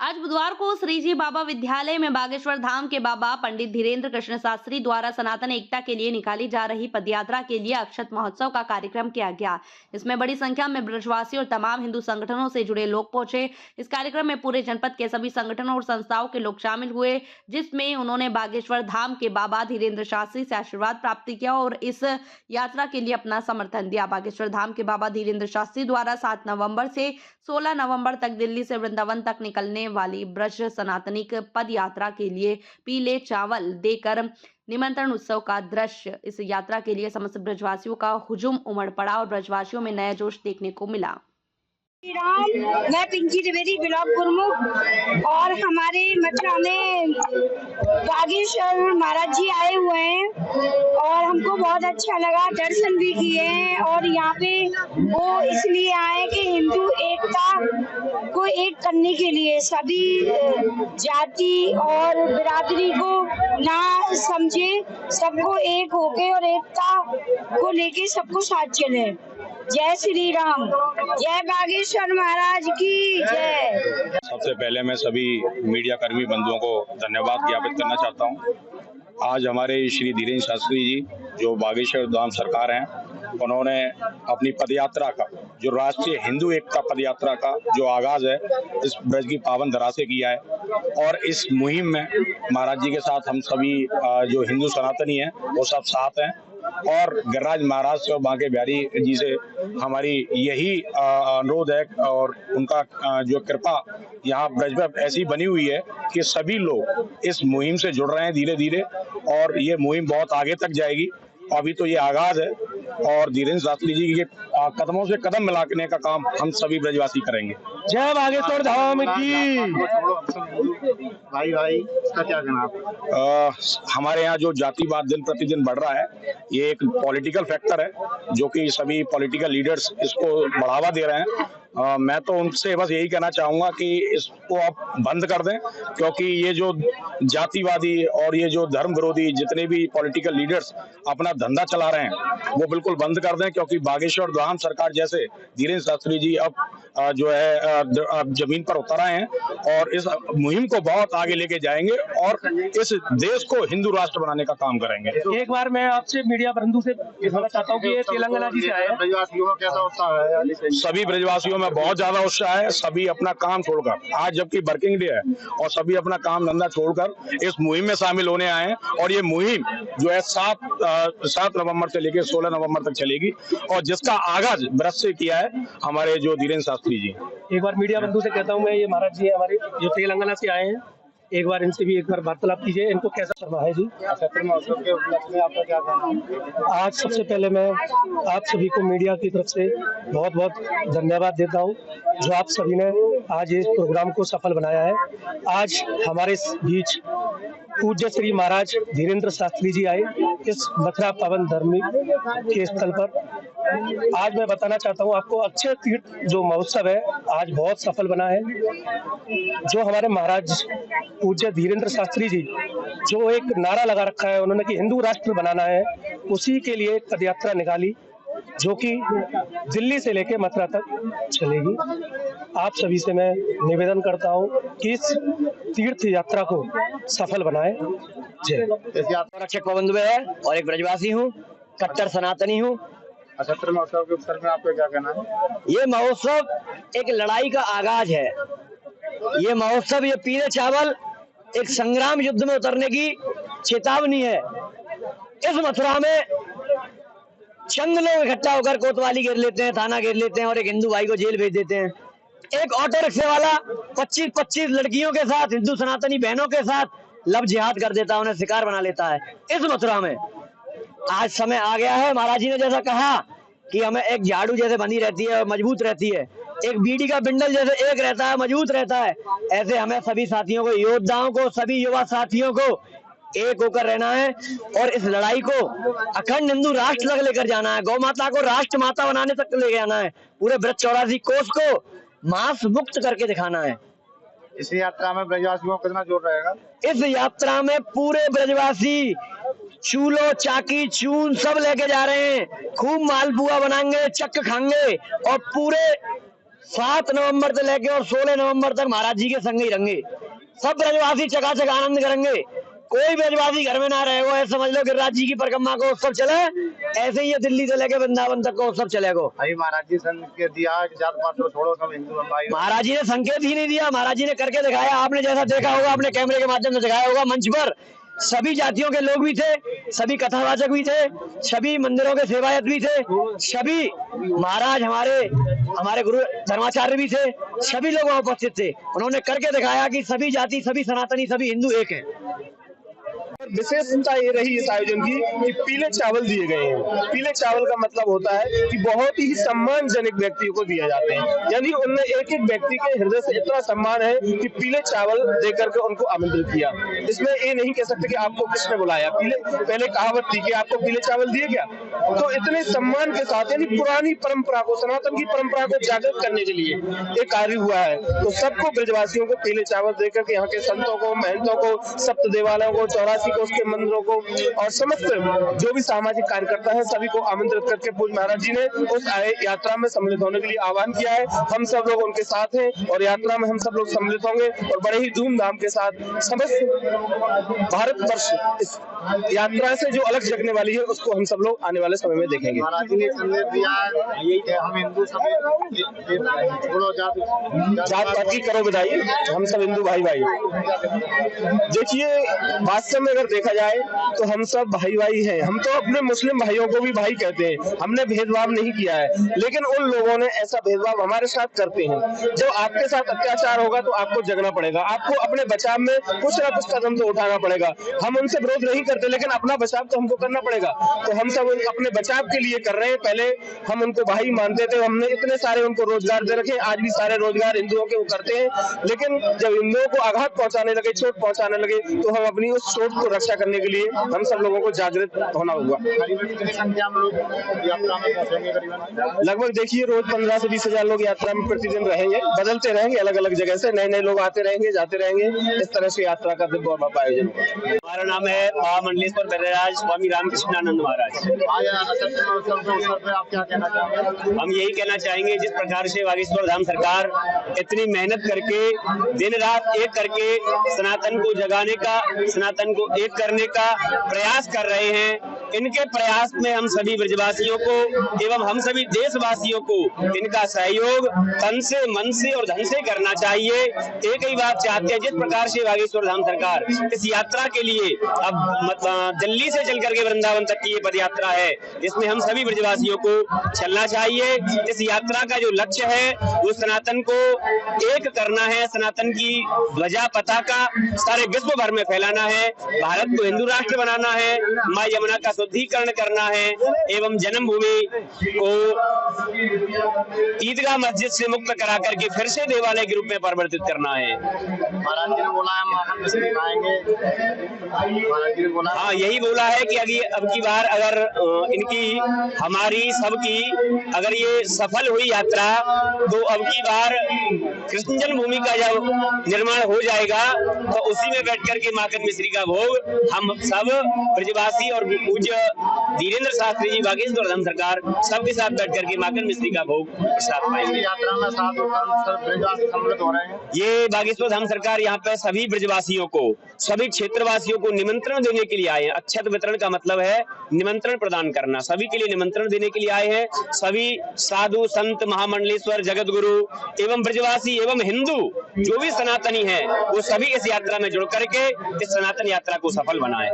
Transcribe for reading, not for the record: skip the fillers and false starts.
आज बुधवार को श्री जी बाबा विद्यालय में बागेश्वर धाम के बाबा पंडित धीरेन्द्र कृष्ण शास्त्री द्वारा सनातन एकता के लिए निकाली जा रही पदयात्रा के लिए अक्षत महोत्सव का कार्यक्रम किया गया। इसमें बड़ी संख्या में ब्रजवासी और तमाम हिंदू संगठनों से जुड़े लोग पहुंचे। इस कार्यक्रम में पूरे जनपद के सभी संगठनों और संस्थाओं के लोग शामिल हुए, जिसमें उन्होंने बागेश्वर धाम के बाबा धीरेन्द्र शास्त्री से आशीर्वाद प्राप्त किया और इस यात्रा के लिए अपना समर्थन दिया। बागेश्वर धाम के बाबा धीरेन्द्र शास्त्री द्वारा 7 नवंबर से 16 नवंबर तक दिल्ली से वृंदावन तक निकलने वाली ब्रज सनातनिक पद यात्रा के लिए पीले चावल देकर निमंत्रण उत्सव का दृश्य। इस यात्रा के लिए समस्त ब्रजवासियों का हुजूम उमड़ पड़ा और ब्रजवासियों में नया जोश देखने को मिला। राम, मैं पिंकी द्विवेदी ब्लॉक प्रमुख और हमारे मथुरा में बागेश्वर महाराज जी आए हुए हैं और हमको बहुत अच्छा लगा, दर्शन भी किए हैं। और यहाँ पे वो इसलिए आए कि हिंदू एकता को एक करने के लिए सभी जाति और बिरादरी को ना समझे, सबको एक होके और एकता को लेके सबको साथ चले। जय श्री राम, जय बागेश्वर महाराज की जय। सबसे पहले मैं सभी मीडिया कर्मी बंधुओं को धन्यवाद ज्ञापित करना चाहता हूं। आज हमारे श्री धीरेन्द्र शास्त्री जी जो बागेश्वर धाम सरकार हैं, उन्होंने अपनी पदयात्रा का जो राष्ट्रीय हिंदू एकता पदयात्रा का जो आगाज है इस ब्रज की पावन धरा से किया है। और इस मुहिम में महाराज जी के साथ हम सभी जो हिंदू सनातनी हैं वो सब साथ हैं। और गिरिराज महाराज और बांके बिहारी जी से हमारी यही अनुरोध है और उनका जो कृपा यहाँ ब्रज में ऐसी बनी हुई है कि सभी लोग इस मुहिम से जुड़ रहे हैं धीरे धीरे, और ये मुहिम बहुत आगे तक जाएगी। अभी तो ये आगाज है और धीरेन्द्र शास्त्री जी के कदमों से कदम मिलाने का काम हम सभी ब्रजवासी करेंगे। जय बागेश्वर धाम की। भाई इसका क्या कहना आप? हमारे यहाँ जो जातिवाद दिन प्रतिदिन बढ़ रहा है, ये एक पॉलिटिकल फैक्टर है जो कि सभी पॉलिटिकल लीडर्स इसको बढ़ावा दे रहे हैं। मैं तो उनसे बस यही कहना चाहूंगा कि इसको आप बंद कर दें, क्योंकि ये जो जातिवादी और ये जो धर्म विरोधी जितने भी पॉलिटिकल लीडर्स अपना धंधा चला रहे हैं वो बिल्कुल बंद कर दें, क्योंकि बागेश्वर धाम सरकार जैसे धीरेन्द्र शास्त्री जी अब जो है जमीन पर उतर आए हैं और इस मुहिम को बहुत आगे लेके जाएंगे और इस देश को हिंदू राष्ट्र बनाने का काम करेंगे। एक बार मैं आपसे मीडिया बंधु से कहना चाहता हूँ कि ये तेलंगाना जी से आए हैं, ब्रजवासियों का कैसा उत्साह है? सभी ब्रजवासियों में बहुत ज्यादा उत्साह है। सभी अपना काम छोड़कर, आज जबकि वर्किंग डे है, और सभी अपना काम धंधा छोड़कर इस मुहिम में शामिल होने आए हैं। और ये मुहिम जो है 7 नवंबर से लेकर 16 नवंबर तक चलेगी और जिसका आगाज ब्रज से किया है हमारे जो धीरेन्द्र शास्त्री जी। एक बार मीडिया बंधु से कहता हूँ मैं, ये महाराज जी हमारे जो तेलंगाना से आए हैं, एक बार इनसे भी एक बार वार्तालाप कीजिए। इनको कैसा करना है जी? सत्र महोत्सव के उपलक्ष्य में आपका क्या कहना है? आज सबसे पहले मैं आप सभी को मीडिया की तरफ से बहुत बहुत धन्यवाद देता हूं, जो आप सभी ने आज इस प्रोग्राम को सफल बनाया है। आज हमारे बीच पूज्य श्री महाराज धीरेन्द्र शास्त्री जी आए इस मथुरा पावन धर्म के स्थल पर। आज मैं बताना चाहता हूं आपको, अक्षय तीर्थ जो महोत्सव है आज बहुत सफल बना है। जो हमारे महाराज पूज्य धीरेन्द्र शास्त्री जी जो एक नारा लगा रखा है उन्होंने कि हिंदू राष्ट्र बनाना है, उसी के लिए पद यात्रा निकाली जो कि दिल्ली से लेकर मथुरा तक चलेगी। आप सभी से मैं निवेदन करता हूं कि इस तीर्थ यात्रा को सफल बनाएं। जय। रक्षक पवन दुबे है और एक ब्रजवासी हूँ, कट्टर सनातनी हूँ। सत्र महोत्सव के उत्सव में आपका क्या कहना है? ये महोत्सव एक लड़ाई का आगाज है। ये महोत्सव, ये पीले चावल एक संग्राम युद्ध में उतरने की चेतावनी है। इस मथुरा में चंद लोग इकट्ठा होकर कोतवाली घेर लेते हैं, थाना घेर लेते हैं और एक हिंदू भाई को जेल भेज देते हैं। एक ऑटो रिक्शे वाला 25-25 लड़कियों के साथ, हिंदू सनातनी बहनों के साथ लब जिहाद कर देता है, उन्हें शिकार बना लेता है। इस मथुरा में आज समय आ गया है, महाराज जी ने जैसा कहा कि हमें एक झाड़ू जैसे बनी रहती है और मजबूत रहती है, एक बीड़ी का बिंडल जैसे एक रहता है मजबूत रहता है, ऐसे हमें सभी साथियों को, योद्धाओं को, सभी युवा साथियों को एक होकर रहना है और इस लड़ाई को अखंड हिंदू राष्ट्र तक लेकर जाना है। गौ माता को राष्ट्र माता बनाने तक लेकर जाना है। पूरे ब्रज 84 कोस को मांस मुक्त करके दिखाना है। इस यात्रा में ब्रजवासियों को कितना जोर रहेगा? इस यात्रा में पूरे ब्रजवासी चूलो, चाकी, चून सब लेके जा रहे हैं। खूब मालपुआ बनाएंगे, चक्क खाएंगे और पूरे 7 नवंबर से लेके और 16 नवंबर तक महाराज जी के संग ही रहेंगे। सब ब्रजवासी चकाचक आनंद करेंगे। कोई ब्रजवासी घर में ना रहे हो, ऐसे समझ लो गिरिराज जी की परिक्रमा को उत्सव चले, ऐसे ही ये दिल्ली से लेके वृंदावन तक को उत्सव चलेगा। अभी महाराज जी संकेत दिया है कि जात पात को छोड़ो, सब हिंदू हम भाई। महाराज जी ने संकेत ही नहीं दिया, महाराज जी ने करके दिखाया। आपने जैसा देखा होगा, अपने कैमरे के माध्यम से दिखाया होगा, मंच पर सभी जातियों के लोग भी थे, सभी कथावाचक भी थे, सभी मंदिरों के सेवायत भी थे, सभी महाराज हमारे गुरु धर्माचार्य भी थे, सभी लोग वहां उपस्थित थे। उन्होंने करके दिखाया कि सभी जाति, सभी सनातनी, सभी हिंदू एक है। विशेषता ये रही इस आयोजन की कि पीले चावल दिए गए हैं। पीले चावल का मतलब होता है कि बहुत ही सम्मानजनक व्यक्तियों को दिए जाते हैं, यानी उनने एक एक व्यक्ति के हृदय से इतना सम्मान है कि पीले चावल देकर के उनको आमंत्रित किया। इसमें ये नहीं कह सकते कि आपको किसने बुलाया, पहले कहावत थी कि आपको पीले चावल दिए क्या। तो इतने सम्मान के साथ, यानी पुरानी परंपरा को, सनातन की परंपरा को जागृत करने के लिए एक कार्य हुआ है। तो सबको ब्रजवासियों को पीले चावल देकर के यहाँ के संतों को, महंतों को, सप्त देवालयों को, 84 को, उसके मंदिरों को और समस्त जो भी सामाजिक कार्यकर्ता है सभी को आमंत्रित करके पूज्य महाराज जी ने उस यात्रा में सम्मिलित होने के लिए आह्वान किया है। हम सब लोग उनके साथ हैं और यात्रा में हम सब लोग सम्मिलित होंगे और बड़े ही धूमधाम के साथ समस्त भारतवर्ष इस यात्रा से जो अलग जगने वाली है उसको हम सब लोग आने वाले समय में देखेंगे। महाराज जी ने संदेश दिया है कि हम हिंदू सभी छोड़ो जात पात की करो विदाई, हम सब हिंदू भाई भाई। देखिए, वास्तव में अगर देखा जाए तो हम सब भाई भाई हैं। हम तो अपने मुस्लिम भाइयों को भी भाई कहते हैं, हमने भेदभाव नहीं किया है, लेकिन उन लोगों ने ऐसा भेदभाव हमारे साथ करते हैं। जब आपके साथ अत्याचार होगा तो आपको जगना पड़ेगा, आपको अपने बचाव में कुछ ना कुछ कदम तो उठाना पड़ेगा। हम उनसे विरोध नहीं करते, लेकिन अपना बचाव तो हमको करना पड़ेगा। तो हम सब अपने बचाव के लिए कर रहे हैं। पहले हम उनको भाई मानते थे, हमने इतने सारे उनको रोजगार दे रखे, आज भी सारे रोजगार हिंदुओं के वो करते हैं, लेकिन जब हिंदुओं को आघात पहुंचाने लगे, चोट पहुंचाने लगे, तो हम अपनी उस चोट को रक्षा करने के लिए हम सब लोगों को जागृत होना होगा। कितनी संख्या में लोग यात्रा में पहुंचेंगे? करीबन लगभग देखिए रोज 15 से 20 हजार लोग यात्रा में प्रतिदिन रहेंगे, बदलते रहेंगे, अलग अलग जगह से नए नए लोग आते रहेंगे, जाते रहेंगे। इस तरह से यात्रा का दिव्य आयोजन होगा। हमारा नाम है महामंडलेश्वर बैराज स्वामी रामकृष्णानंद महाराज। आज नक्षत्र महोत्सव के अवसर पर आप क्या कहना चाहेंगे? हम यही कहना चाहेंगे, जिस प्रकार से बागेश्वर धाम सरकार इतनी मेहनत करके दिन रात एक करके सनातन को जगाने का, सनातन को एक करने का प्रयास कर रहे हैं, इनके प्रयास में हम सभी ब्रजवासियों को एवं हम सभी देशवासियों को इनका सहयोग तन से, मन से और धन से करना चाहिए। एक ही बात चाहते हैं, जिस प्रकार से बागेश्वर धाम सरकार इस यात्रा के लिए अब दिल्ली से चल करके वृंदावन तक की ये पद यात्रा है, इसमें हम सभी ब्रजवासियों को चलना चाहिए। इस यात्रा का जो लक्ष्य है वो सनातन को एक करना है, सनातन की ध्वजा पताका सारे विश्व भर में फैलाना है, भारत को हिंदू राष्ट्र बनाना है, माँ यमुना का शुद्धिकरण करना है एवं जन्मभूमि को ईदगाह मस्जिद से मुक्त करा करके फिर से देवालय के रूप में परिवर्तित करना है। महाराज जी ने बोला है माखन मिश्री खाएंगे, महाराज जी ने बोला, हाँ यही बोला है कि अब की बार अगर इनकी हमारी सबकी अगर ये सफल हुई यात्रा तो अब की बार कृष्ण जन्मभूमि का जब निर्माण हो जाएगा तो उसी में बैठ करके माखन मिश्री का भोग हम सब ब्रजवासी और पूज्य धीरेन्द्र शास्त्री जी बागेश्वर धाम सरकार सबके साथ बैठ करके माखन मिश्री का भोग प्रसाद पाएंगे। यात्रा में साथ ब्रजवासी सम्मिलित हो रहे हैं। ये बागेश्वर धाम सरकार यहाँ पे सभी ब्रजवासियों को, सभी क्षेत्रवासियों को निमंत्रण देने के लिए आए हैं। अक्षत वितरण का मतलब है निमंत्रण प्रदान करना, सभी के लिए निमंत्रण देने के लिए आए हैं। सभी साधु संत महामंडलेश्वर जगत गुरु एवं ब्रजवासी एवं हिंदू जो भी सनातनी है वो सभी इस यात्रा में जुड़ करके इस सनातन यात्रा को सफल बनाए।